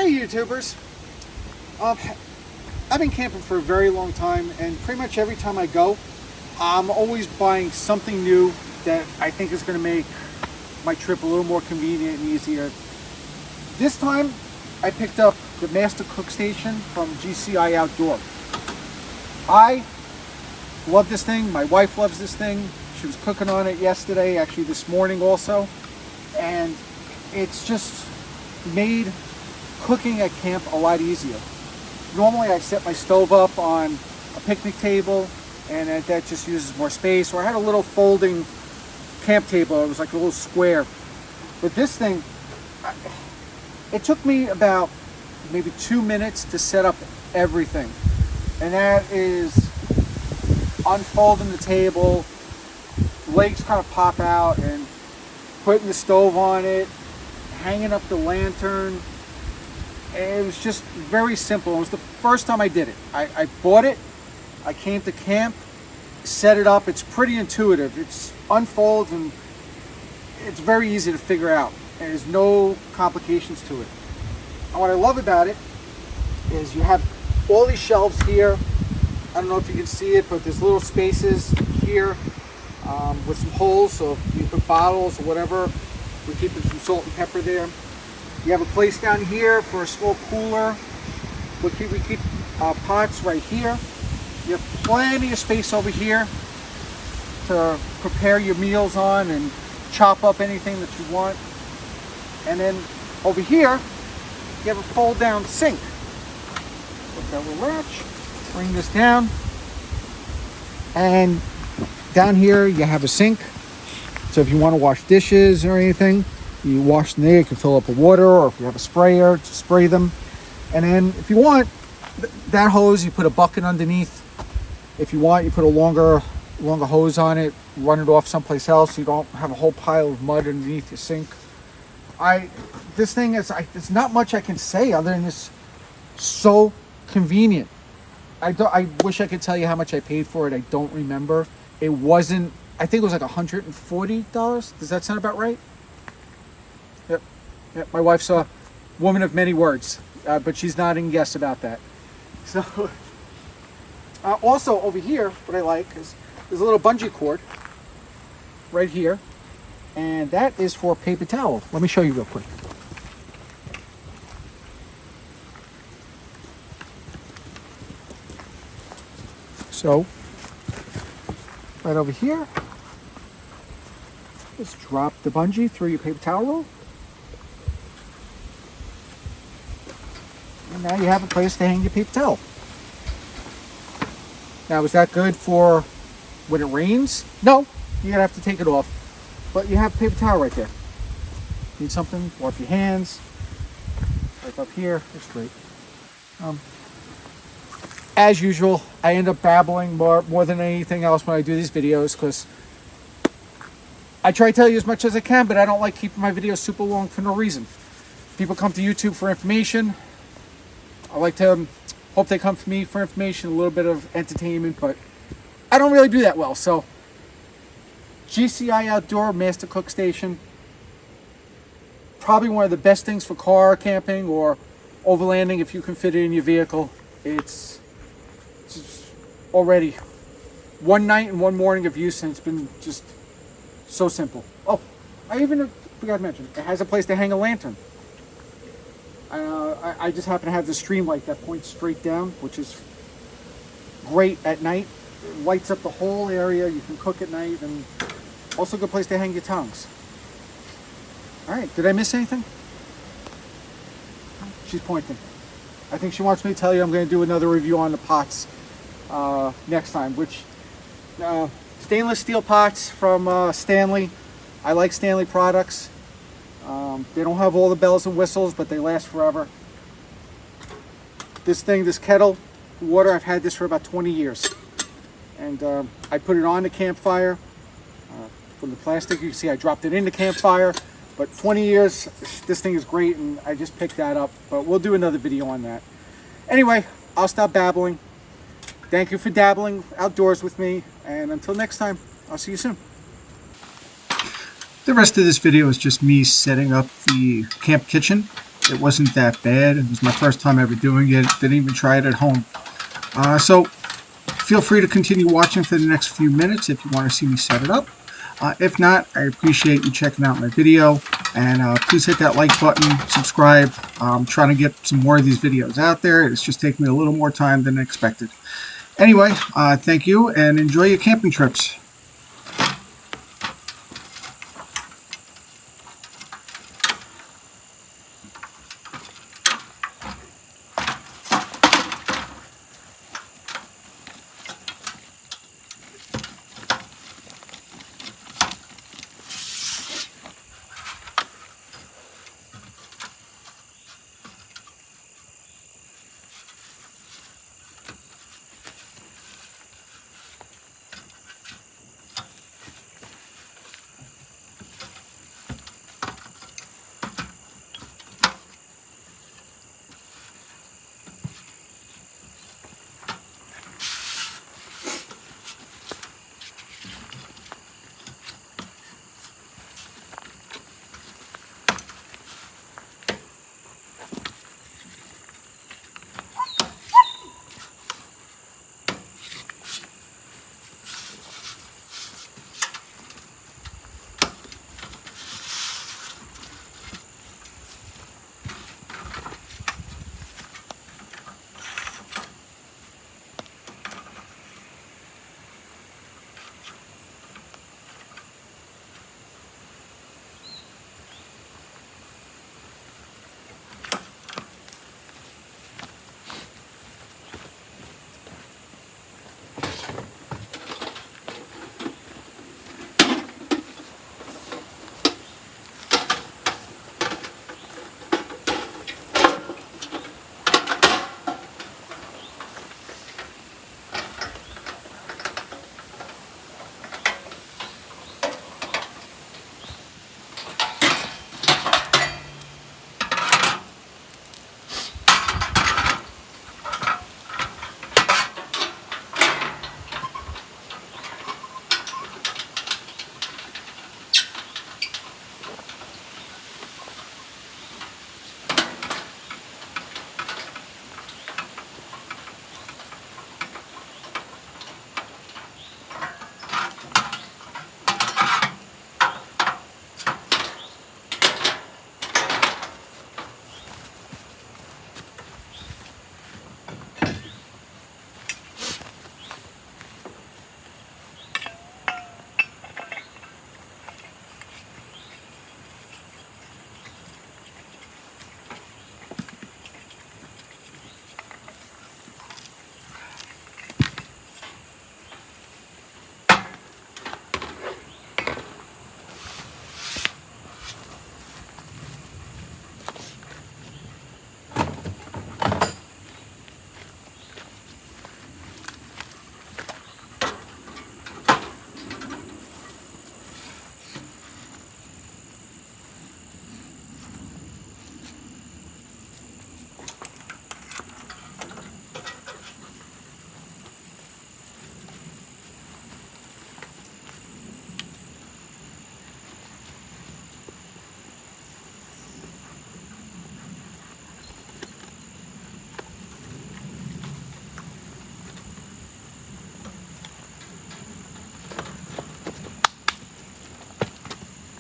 Hey YouTubers, I've been camping for a very long time, and pretty much every time I go, I'm always buying something new that I think is going to make my trip a little more convenient and easier. This time I picked up the Master Cook Station from GCI Outdoor. I love this thing, my wife loves this thing. She was cooking on it yesterday, actually this morning also, and it's just made cooking at camp a lot easier. Normally I set my stove up on a picnic table and that just uses more space, or I had a little folding camp table. It was like a little square. But this thing, it took me about maybe 2 minutes to set up everything, and that is unfolding the table, legs kind of pop out, and putting the stove on it, hanging up the lantern. And it was just very simple. It was the first time I did it. I bought it, I came to camp, set it up. It's pretty intuitive. It unfolds and it's very easy to figure out. And there's no complications to it. And what I love about it is you have all these shelves here. I don't know if you can see it, but there's little spaces here with some holes, so you put bottles or whatever. We're keeping some salt and pepper there. You have a place down here for a small cooler. We keep pots right here. You have plenty of space over here to prepare your meals on and chop up anything that you want. And then over here, you have a fold down sink. Put that little latch, bring this down. And down here you have a sink. So if you want to wash dishes or anything, you wash them there. You can fill up with water, or if you have a sprayer, just spray them. And then if you want that hose, you put a bucket underneath. If you want, you put a longer hose on it, run it off someplace else so you don't have a whole pile of mud underneath your sink. This thing is, there's not much I can say other than it's so convenient. I wish I could tell you how much I paid for it. I don't remember. It wasn't, I think it was like $140. Does that sound about right? Yep. My wife's a woman of many words, but she's nodding yes about that. So, also over here, what I like is there's a little bungee cord right here, and that is for paper towel. Let me show you real quick. So, right over here, just drop the bungee through your paper towel roll. And now you have a place to hang your paper towel. Now, is that good for when it rains? No, you're gonna have to take it off. But you have a paper towel right there. Need something? Wipe your hands. Right up here. It's great. As usual, I end up babbling more than anything else when I do these videos, because I try to tell you as much as I can, but I don't like keeping my videos super long for no reason. People come to YouTube for information. I like to hope they come to me for information, a little bit of entertainment, but I don't really do that well. So GCI Outdoor Master Cook Station, probably one of the best things for car camping or overlanding if you can fit it in your vehicle. It's already one night and one morning of use, and it's been just so simple. Oh, I even forgot to mention, it has a place to hang a lantern. I just happen to have the stream light that points straight down, which is great at night. It lights up the whole area. You can cook at night, and also a good place to hang your tongs. All right, did I miss anything? She's pointing. I think she wants me to tell you I'm going to do another review on the pots next time, which stainless steel pots from Stanley. I like Stanley products. They don't have all the bells and whistles, but they last forever. This kettle, water, I've had this for about 20 years. And I put it on the campfire. From the plastic, you can see I dropped it in the campfire. But 20 years, this thing is great, and I just picked that up. But we'll do another video on that. Anyway, I'll stop babbling. Thank you for dabbling outdoors with me, and until next time, I'll see you soon. The rest of this video is just me setting up the camp kitchen. it wasn't that bad. It was my first time ever doing it. Didn't even try it at home. So feel free to continue watching for the next few minutes if you want to see me set it up. If not, I appreciate you checking out my video, and please hit that like button, subscribe. I'm trying to get some more of these videos out there. It's just taking me a little more time than expected. Anyway, thank you, and enjoy your camping trips.